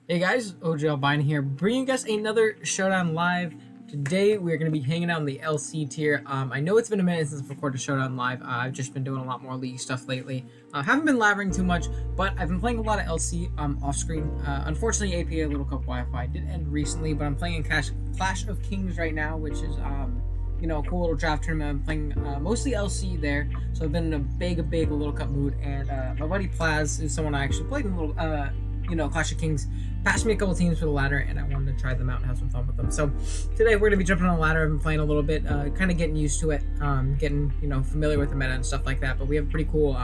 Hey guys, OJ Albine here, bringing us another Showdown live. Today we're going to be hanging out in the LC tier. I know it's been a minute since I've recorded Showdown live. I've just been doing a lot more League stuff lately. Haven't been labbering too much, but I've been playing a lot of LC off screen. Unfortunately, APA Little Cup Wi-Fi did end recently, but I'm playing in Clash of Kings right now, which is you know, a cool little draft tournament. I'm playing mostly LC there, so I've been in a big Little Cup mood. And my buddy Plaz is someone I actually played in a little Clash of Kings. Passed me a couple teams for the ladder, and I wanted to try them out and have some fun with them. So today we're gonna be jumping on the ladder. I've been playing a little bit, kind of getting used to it, getting familiar with the meta and stuff like that. But we have a pretty cool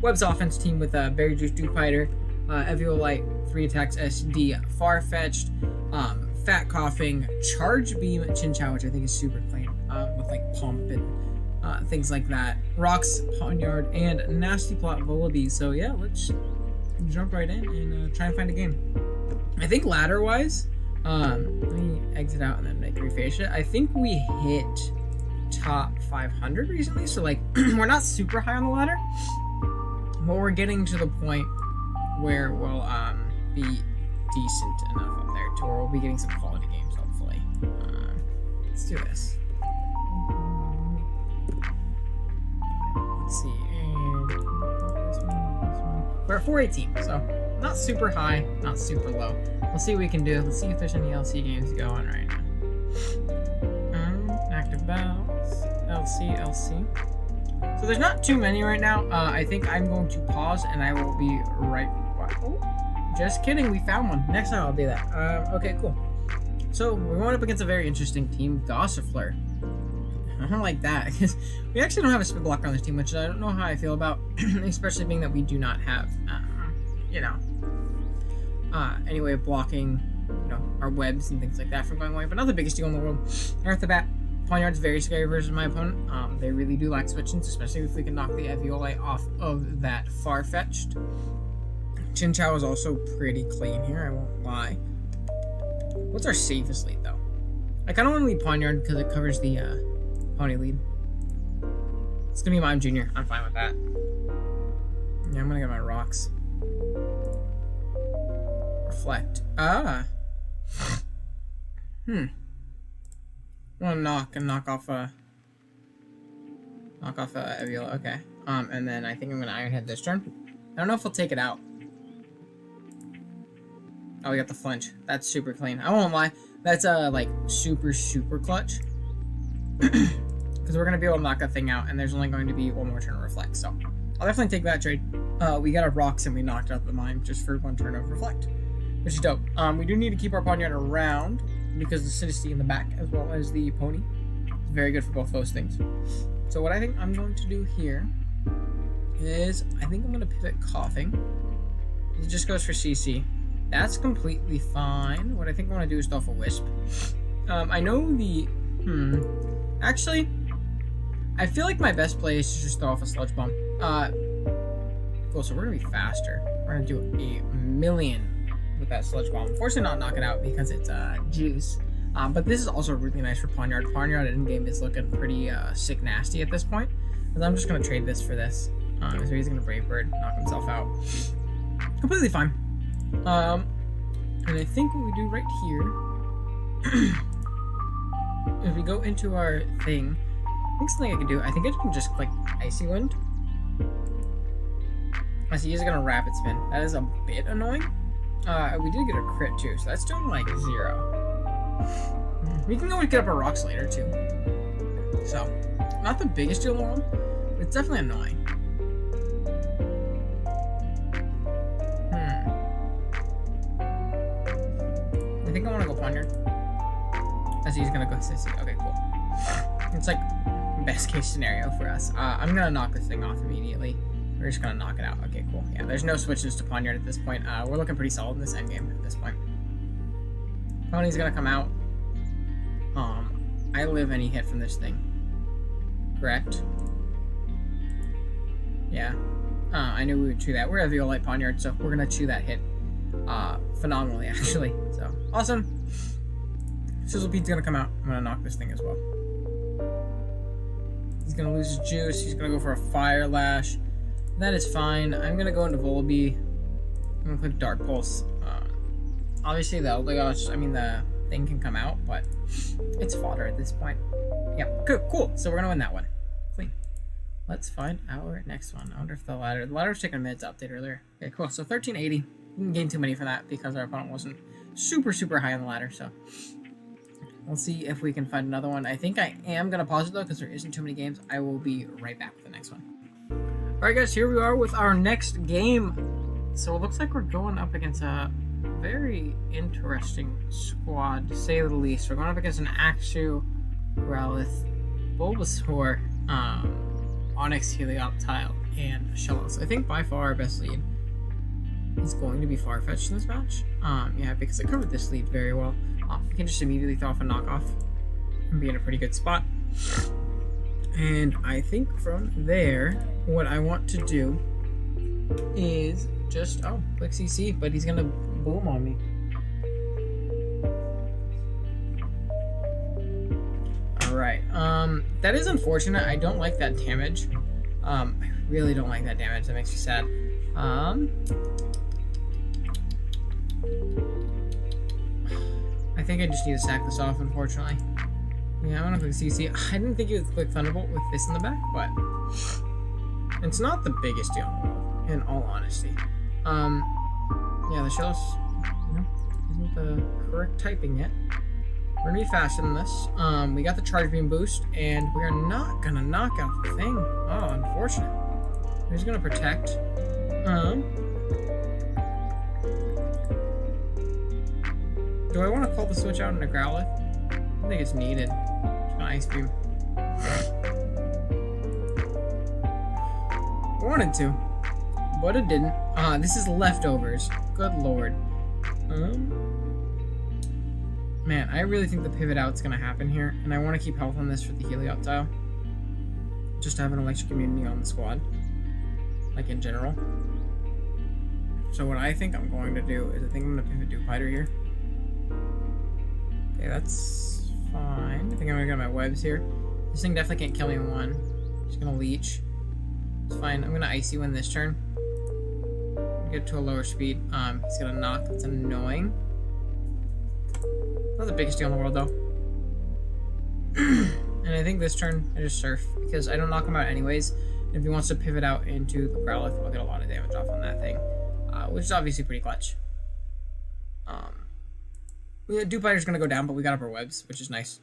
Webs offense team with Berry Juice, Duke Fighter, Eviolite, 3 attacks, SD, Far-Fetched, Fat Coughing, Charge Beam, Chin Chow, which I think is super clean, with like Pump and things like that. Rocks, Pawniard, and Nasty Plot Volibee. So yeah, let's jump right in and try and find a game. I think ladder-wise, let me exit out and then like reface it. I think we hit top 500 recently, so like we're not super high on the ladder, but we're getting to the point where we'll be decent enough up there to where we'll be getting some quality games, hopefully. Let's do this. Let's see. And this one. We're at 418, so not super high, not super low. We'll see what we can do. Let's see if there's any LC games going right now. Active battles, LC. So there's not too many right now. I think I'm going to pause and I will be right back. Oh, just kidding, we found one. Next time I'll do that. Okay, cool. So we're going up against a very interesting team, Gossifleur. I don't like that because we actually don't have a spin blocker on this team, which I don't know how I feel about, especially being that we do not have, any way of blocking, our webs and things like that from going away. But not the biggest deal in the world. Right off the bat, Pawniard's very scary versus my opponent. They really do lack switchings, especially if we can knock the Eviolite off of that Far-Fetched. Chin Chow is also pretty clean here, I won't lie. What's our safest lead, though? I kind of want to lead Pawniard because it covers the pony lead. It's going to be Mime Jr. I'm fine with that. Yeah, I'm going to get my rocks. Reflect. I want to knock off Eviola. Okay. And then I think I'm gonna Iron Head this turn. I don't know if I'll take it out. Oh, we got the flinch. That's super clean. I won't lie. That's like super clutch. Because we're gonna be able to knock that thing out, and there's only going to be one more turn of Reflect. So I'll definitely take that trade. We got our rocks and we knocked out the mine just for one turn of Reflect, which is dope. We do need to keep our Pawniard around because the Sidesty in the back as well as the pony is very good for both those things. So what I think I'm going to do here is I think I'm going to pivot Coughing. It just goes for CC. That's completely fine. What I think I want to do is throw off a Wisp. I know the... Actually, I feel like my best play is to just throw off a Sludge Bomb. Cool, so we're going to be faster. We're going to do a million with that Sludge Bomb. Unfortunately, not knock it out because it's juice. But this is also really nice for Pawniard. Pawniard in game is looking pretty sick nasty at this point. Because I'm just going to trade this for this. So he's going to Brave Bird, knock himself out. Completely fine. And I think what we do right here, if we go into our thing, I think something I can do, I think I can just click Icy Wind. I see he's going to Rapid Spin. That is a bit annoying. We did get a crit too, so that's doing like 0. We can always get up our rocks later too. So, not the biggest deal in the world, but it's definitely annoying. I think I want to go Pawniard. I see he's going to go Sissy. Okay, cool. It's like best case scenario for us. I'm going to knock this thing off immediately. We're just going to knock it out. Okay, cool. Yeah, there's no switches to Pawniard at this point. We're looking pretty solid in this endgame at this point. Pony's going to come out. I live any hit from this thing. Correct? Yeah. I knew we would chew that. We're Eviolite Pawniard, so we're going to chew that hit phenomenally, actually. So, awesome. Sizzlepede's going to come out. I'm going to knock this thing as well. He's going to lose his juice. He's going to go for a Fire Lash. That is fine. I'm going to go into Volibee. I'm going to click Dark Pulse. Obviously, the thing can come out, but it's fodder at this point. Yep. Good. Cool. So we're gonna win that one. Clean. Let's find our next one. I wonder if the ladder was taking a minute to update earlier. Okay, cool. So 1380. Didn't gain too many for that because our opponent wasn't super high on the ladder. So we'll see if we can find another one. I think I am gonna pause it though because there isn't too many games. I will be right back with the next one. All right, guys. Here we are with our next game. So it looks like we're going up against a very interesting squad, to say the least. We're going up against an Axu, Growlithe, Bulbasaur, Onyx, Helioptile, and Shellos. I think by far our best lead is going to be Farfetch'd in this match. Yeah, because I covered this lead very well. We can just immediately throw off a knockoff and be in a pretty good spot. And I think from there, what I want to do is just, click CC, but he's gonna boom on me. Alright, that is unfortunate. I don't like that damage. I really don't like that damage. That makes me sad. I think I just need to sack this off, unfortunately. Yeah, I'm gonna click CC. I didn't think you would click Thunderbolt with this in the back, but it's not the biggest deal in the world, in all honesty. Yeah, the Shellos, isn't the correct typing yet. We're gonna be faster than this. We got the Charge Beam boost, and we are not gonna knock out the thing. Oh, unfortunate. He's gonna protect. Do I want to call the switch out in a Growlithe? I think it's needed. Just gonna Ice Beam. Wanted to, but it didn't. This is leftovers. Good lord. Man, I really think the pivot out's gonna happen here, and I want to keep health on this for the Helioptile. Just to have an electric immunity on the squad, like in general. So what I think I'm going to do is I think I'm gonna pivot Dewpider here. Okay, that's fine. I think I'm gonna get my webs here. This thing definitely can't kill me in one. Just gonna leech. It's fine. I'm gonna Icy Wind this turn. Get to a lower speed. He's gonna knock. That's annoying. Not the biggest deal in the world though. And I think this turn I just Surf because I don't knock him out anyways. And if he wants to pivot out into the Growlithe, I'll get a lot of damage off on that thing, which is obviously pretty clutch. Dewpider's gonna go down, but we got up our webs, which is nice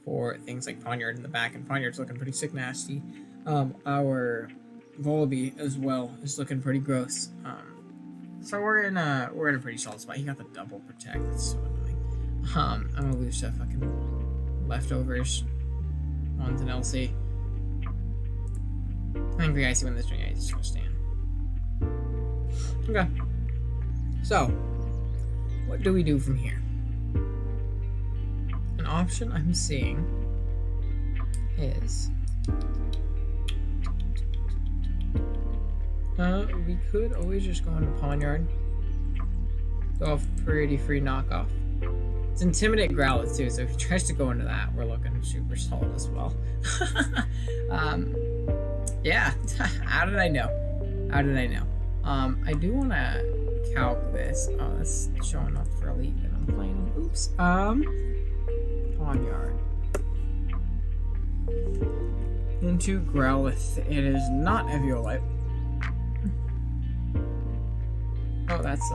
for things like Pawniard in the back, and Pawniard's looking pretty sick nasty. Our Volibee as well is looking pretty gross. So we're in a pretty solid spot. He got the double protect. That's so annoying. I'm gonna lose that fucking leftovers ones in LC. I think the Icy Wind this turn. Yeah, he's just gonna stand. Okay. So, what do we do from here? An option I'm seeing is we could always just go into Pawniard. Go off pretty free knockoff. It's Intimidate Growlithe too, so if he tries to go into that, we're looking super solid as well. Yeah. How did I know? How did I know? I do want to calc this. Oh, that's showing up for Elite that I'm playing. Oops. Pawniard. Into Growlithe. It is not Eviolite. Oh, that's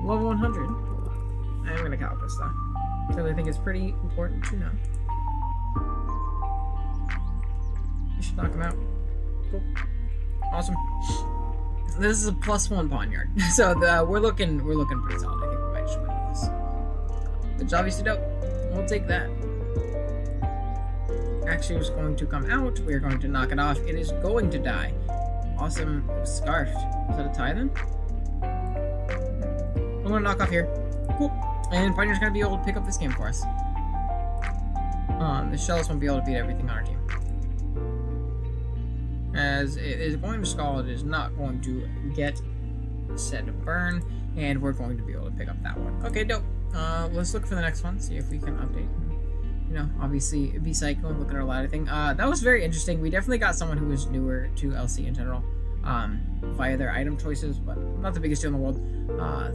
level 100. I'm gonna calc this though, because I think it's pretty important to know. You should knock him out. Cool. Awesome. This is a +1 Pawniard, so we're looking pretty solid. I think we might just win with this. Which is obviously dope. We'll take that. Actually, it's going to come out. We are going to knock it off. It is going to die. Awesome. It was Scarfed. Is that a tie then? I'm gonna knock off here. Cool. And Pawniard's gonna be able to pick up this game for us. The Shellos won't be able to beat everything on our team. As it is going to Scald, it is not going to get said burn, and we're going to be able to pick up that one. Okay, dope. Let's look for the next one, see if we can update. You know, obviously, be Psycho and look at our ladder thing. That was very interesting. We definitely got someone who was newer to LC in general, via their item choices, but not the biggest deal in the world.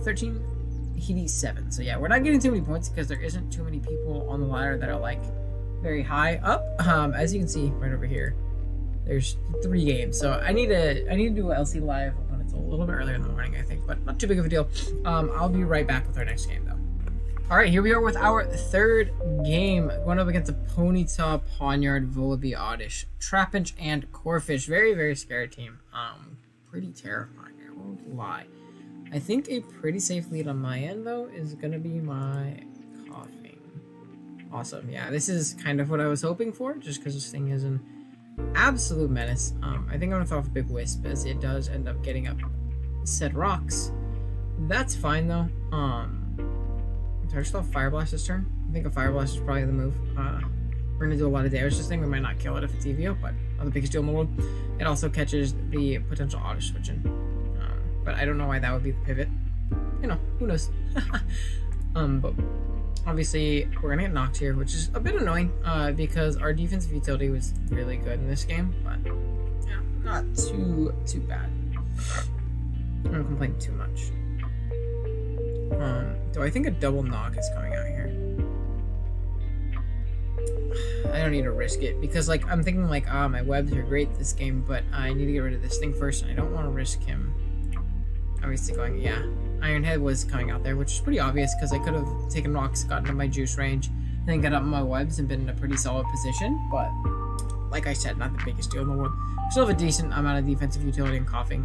13 Heaty 7. So yeah, we're not getting too many points because there isn't too many people on the ladder that are like very high up. As you can see right over here, there's 3 games. So I need to do a LC live when it's a little bit earlier in the morning, I think, but not too big of a deal. I'll be right back with our next game though. All right, here we are with our 3rd game, going up against the Ponytail, Pawniard, Vullaby, Oddish, Trapinch, and Corphish. Very, very scary team. Pretty terrifying, I won't lie. I think a pretty safe lead on my end, though, is going to be my coughing. Awesome. Yeah, this is kind of what I was hoping for, just because this thing is an absolute menace. I think I'm going to throw off a big wisp, as it does end up getting up said rocks. That's fine, though. Do I still have Fire Blast this turn? I think a Fire Blast is probably the move. We're going to do a lot of damage this thing. We might not kill it if it's EVO, but not the biggest deal in the world. It also catches the potential Oddish switching. But I don't know why that would be the pivot. You know, who knows? But obviously, we're going to get knocked here, which is a bit annoying because our defensive utility was really good in this game. But, yeah, not too bad. I don't complain too much. Do I think a double knock is coming out here? I don't need to risk it because, like, I'm thinking like, my webs are great this game, but I need to get rid of this thing first, and I don't want to risk him. Obviously going, yeah, Iron Head was coming out there, which is pretty obvious because I could have taken rocks, gotten to my juice range, then got up my webs and been in a pretty solid position. But like I said, not the biggest deal in the world. We still have a decent amount of defensive utility and coughing.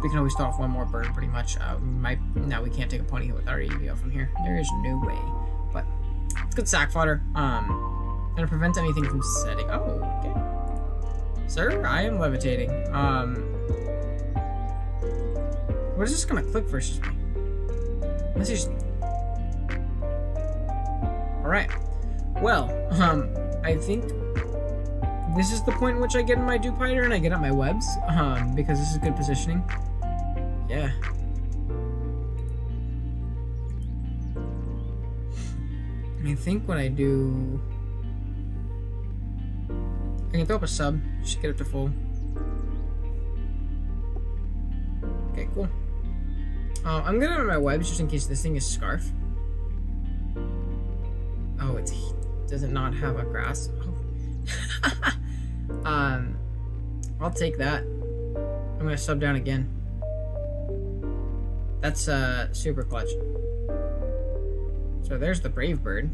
We can always start off one more burn pretty much. Now we can't take a pony hit with our EVO from here. There is no way. But it's good sack fodder. Gonna prevent anything from setting. Oh, okay. Sir, I am levitating. What is this gonna click versus me? Let's just. Alright. Well, I think this is the point in which I get in my Dupiter and I get up my webs, because this is good positioning. Yeah. I think what I do... I can throw up a sub, just get it to full. Okay, cool. I'm gonna run my webs just in case this thing is Scarf. Oh, does it not have a grass? Oh. I'll take that. I'm gonna sub down again. That's super clutch. So there's the Brave Bird.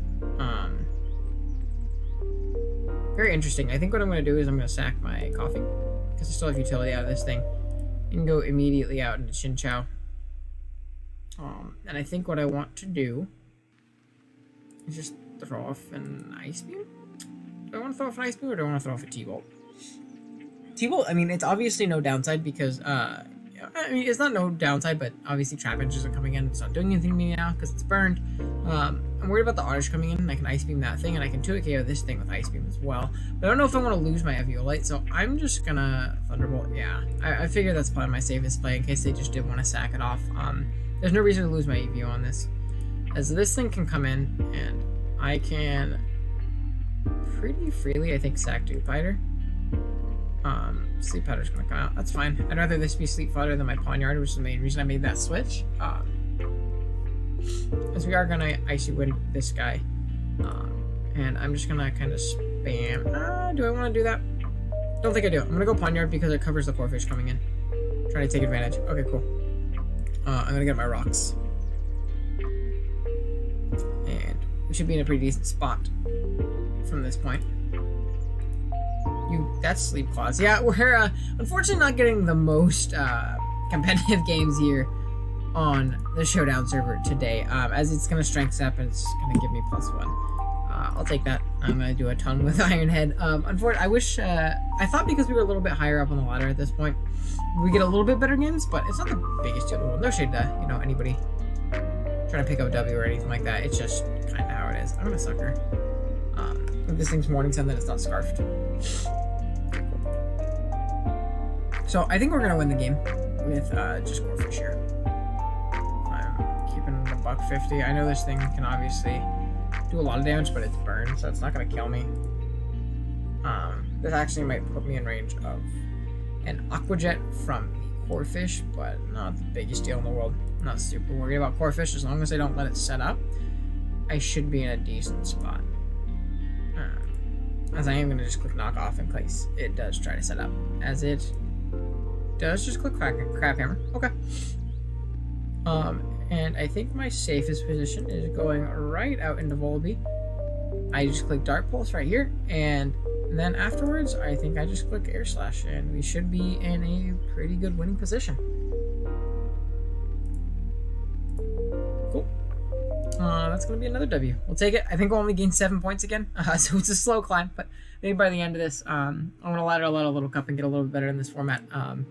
Very interesting. I think what I'm gonna do is I'm gonna sack my coughing because I still have utility out of this thing and go immediately out into Chin Chow. And I think what I want to do is just throw off an Ice Beam. Do I want to throw off an Ice Beam or do I want to throw off a T-Bolt? T-Bolt, I mean, it's obviously no downside because, I mean, it's not no downside, but obviously Trapinch isn't coming in. It's not doing anything to me now because it's burned. I'm worried about the Oddish coming in, and I can Ice Beam that thing, and I can 2 KO this thing with Ice Beam as well. But I don't know if I want to lose my Eviolite, so I'm just gonna Thunderbolt. Yeah, I figure that's probably my safest play in case they just did want to sack it off. There's no reason to lose my EVO on this, as this thing can come in, and I can pretty freely, I think, sack Dude Fighter. Sleep Powder's gonna come out. That's fine. I'd rather this be Sleep Powder than my Pawniard, which is the main reason I made that switch. As we are gonna Icy Wind this guy. And I'm just gonna kind of spam. Do I want to do that? Don't think I do. I'm gonna go Pawniard because it covers the Corphish coming in. Trying to take advantage. Okay, cool. I'm gonna get my rocks. And we should be in a pretty decent spot from this point. That's Sleep Claws. Yeah, we're unfortunately not getting the most competitive games here on the Showdown server today, as it's gonna strength step and it's gonna give me +1. I'll take that. I'm gonna do a ton with Iron Head. Unfortunately, I wish I thought because we were a little bit higher up on the ladder at this point, we get a little bit better games, but it's not the biggest deal in the world. No shade to anybody trying to pick up a W or anything like that. It's just kind of how it is. I'm gonna sucker. If this thing's Morning Sun, then it's not Scarfed. So I think we're gonna win the game with just Corphish here. I'm keeping the $150. I know this thing can obviously do a lot of damage, but it's burned, so it's not gonna kill me. This actually might put me in range of an Aqua Jet from the Corphish, but not the biggest deal in the world. I'm not super worried about core fish as long as I don't let it set up. I should be in a decent spot. As I am going to just click knock off in case it does try to set up. As it does, just click crab hammer. Okay. And I think my safest position is going right out into Volby. I just click dart pulse right here, and then afterwards I think I just click air slash, and we should be in a pretty good winning position. Cool. That's gonna be another W. We'll take it. I think we'll only gain 7 points again, so it's a slow climb, but maybe by the end of this, I'm gonna ladder a little cup and get a little bit better in this format.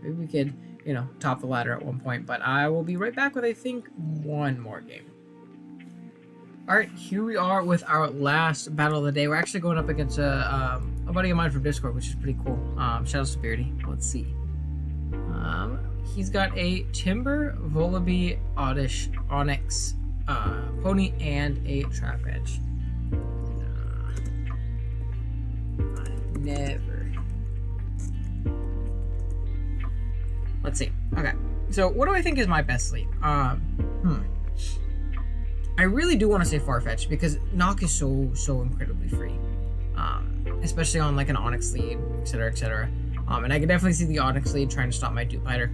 Maybe we could, you know, top the ladder at one point, but I will be right back with, I think, one more game. Alright, here we are with our last battle of the day. We're actually going up against a buddy of mine from Discord, which is pretty cool. Shoutouts to Beardy. Let's see. He's got a Timber, Volaby, Oddish, Onyx, Pony, and a Trap Edge. Never. Let's see. Okay. So, what do I think is my best lead? I really do want to say Farfetch because knock is so incredibly free. Especially on like an Onyx lead, etc., etc. And I can definitely see the Onyx lead trying to stop my dupe biter.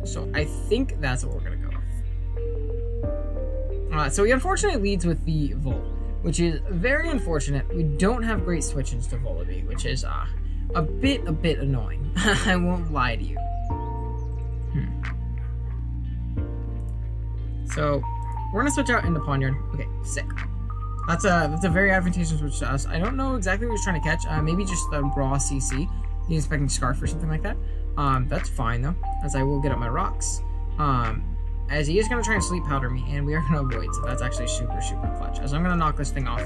So I think that's what we're gonna go with. So he unfortunately leads with the Volt, which is very unfortunate. We don't have great switch-ins to Volaby, which is a bit annoying. I won't lie to you. So we're gonna switch out into Pawniard. Okay, sick. That's a very advantageous switch to us. I don't know exactly what he's trying to catch. Maybe just the raw CC. He's expecting Scarf or something like that. That's fine though, as I will get up my rocks. As he is gonna try and sleep powder me, and we are gonna avoid. So that's actually super clutch. As I'm gonna knock this thing off.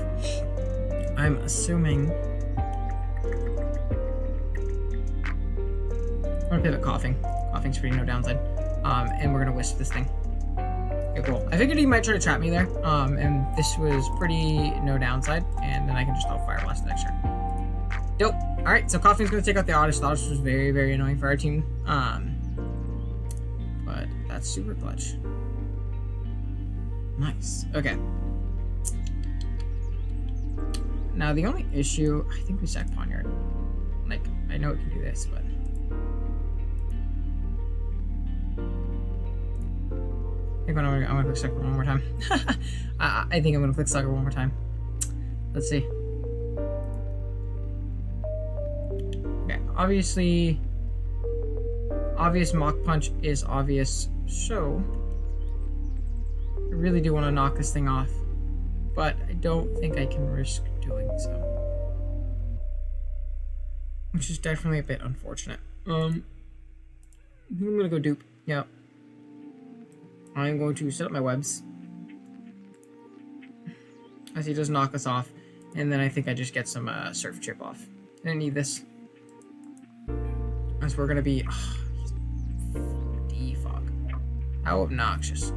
I'm assuming. I'm gonna pivot coughing. Coughing's pretty no downside. And we're gonna wisp this thing. Okay, cool. I figured he might try to trap me there, and this was pretty no downside, and then I can just Fire Blast the next turn. Dope. Alright, so Coughing's going to take out the Oddish. The Oddish was very annoying for our team, but that's super clutch. Nice. Okay. Now, the only issue, I think we sack Pawniard. Like, I know it can do this, but... I think I'm gonna click Sucker one more time. I think I'm gonna click Sucker one more time. Let's see. Okay, obviously, obvious Mach Punch is obvious, so I really do want to knock this thing off, but I don't think I can risk doing so, which is definitely a bit unfortunate. I'm gonna go dupe. Yep. I'm going to set up my webs as he does knock us off, and then I think I just get some surf chip off. I didn't need this, as we're gonna be defog. How obnoxious.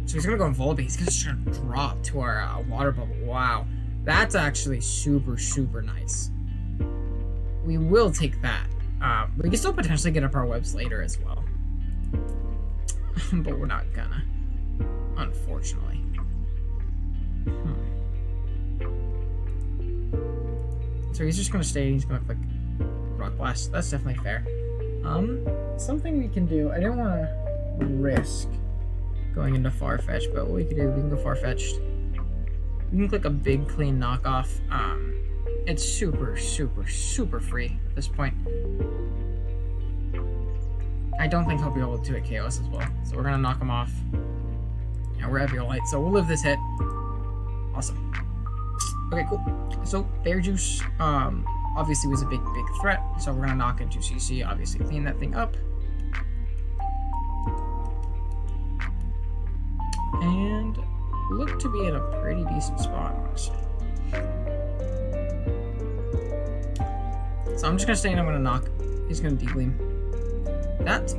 So he's gonna go in Volby. He's just trying to drop to our water bubble. Wow, that's actually super nice. We will take that. We can still potentially get up our webs later as well. But we're not gonna, unfortunately. So he's just gonna stay, he's gonna click Rock Blast. That's definitely fair. Something we can do, I didn't wanna risk going into Farfetch, but what we can do, we can go Farfetched. We can click a big clean knockoff. It's super free at this point. I don't think he'll be able to hit KOs as well. So we're gonna knock him off. Yeah, we're Heavy Light, so we'll live this hit. Awesome. Okay, cool. So Bear Juice obviously was a big threat. So we're gonna knock into CC, obviously clean that thing up. And look to be in a pretty decent spot, honestly. So I'm just gonna stay and I'm gonna knock. He's gonna degleam. That's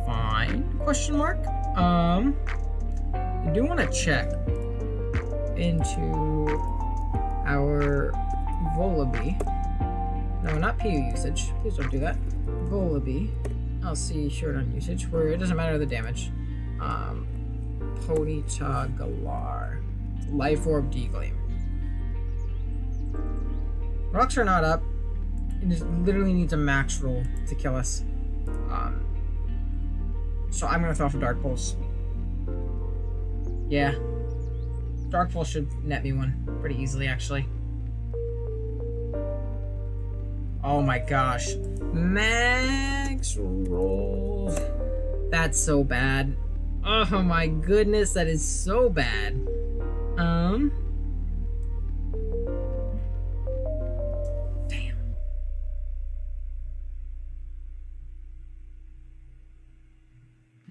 fine? Question mark. I do want to check into our Volibee. No, not PU usage. Please don't do that. Volibee. LC Showdown usage, where it doesn't matter the damage. Ponyta Galar. Life Orb Degleam. Rocks are not up. It just literally needs a max roll to kill us. So I'm gonna throw off a Dark Pulse. Yeah. Dark Pulse should net me one pretty easily, actually. Oh my gosh. Max roll. That's so bad. Oh my goodness, that is so bad. Damn.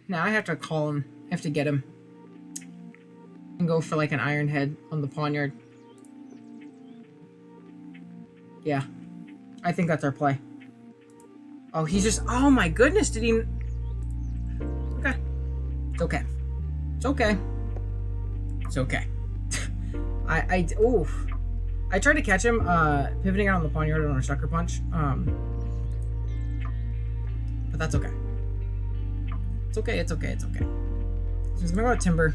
Now I have to call him. I have to get him. And go for like an Iron Head on the Pawniard. Yeah. I think that's our play. Oh, he's just... Oh my goodness, did he... Okay. It's okay. It's okay. It's okay. Oof. I tried to catch him, pivoting out on the Pawniard on a Sucker Punch. But that's okay. It's okay, it's okay, it's okay. So he's gonna go to Timber.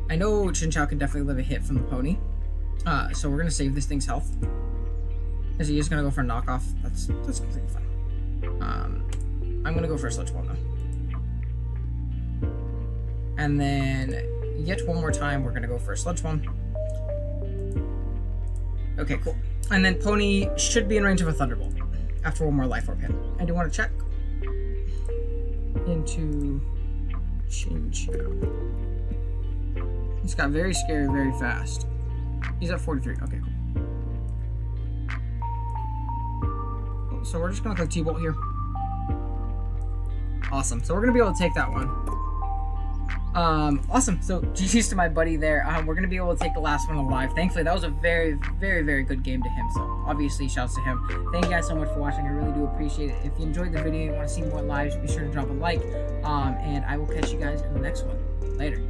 I know Chinchou can definitely live a hit from the Pony. So we're gonna save this thing's health. Is he just gonna go for a knockoff? That's completely fine. I'm gonna go for a Sludge Bomb though. And then yet one more time, we're gonna go for a Sludge Bomb. Okay, cool. And then Pony should be in range of a Thunderbolt after one more Life Orb hit. I do want to check into Chinchou. He's got very scary very fast. He's at 43. Okay, cool. So we're just gonna click T-Bolt here. Awesome. So we're gonna be able to take that one. Awesome. So GG's to my buddy there. We're gonna be able to take the last one alive. Thankfully, that was a very, very, very good game to him. So obviously, shouts to him. Thank you guys so much for watching. I really do appreciate it. If you enjoyed the video and you want to see more lives, be sure to drop a like. And I will catch you guys in the next one. Later.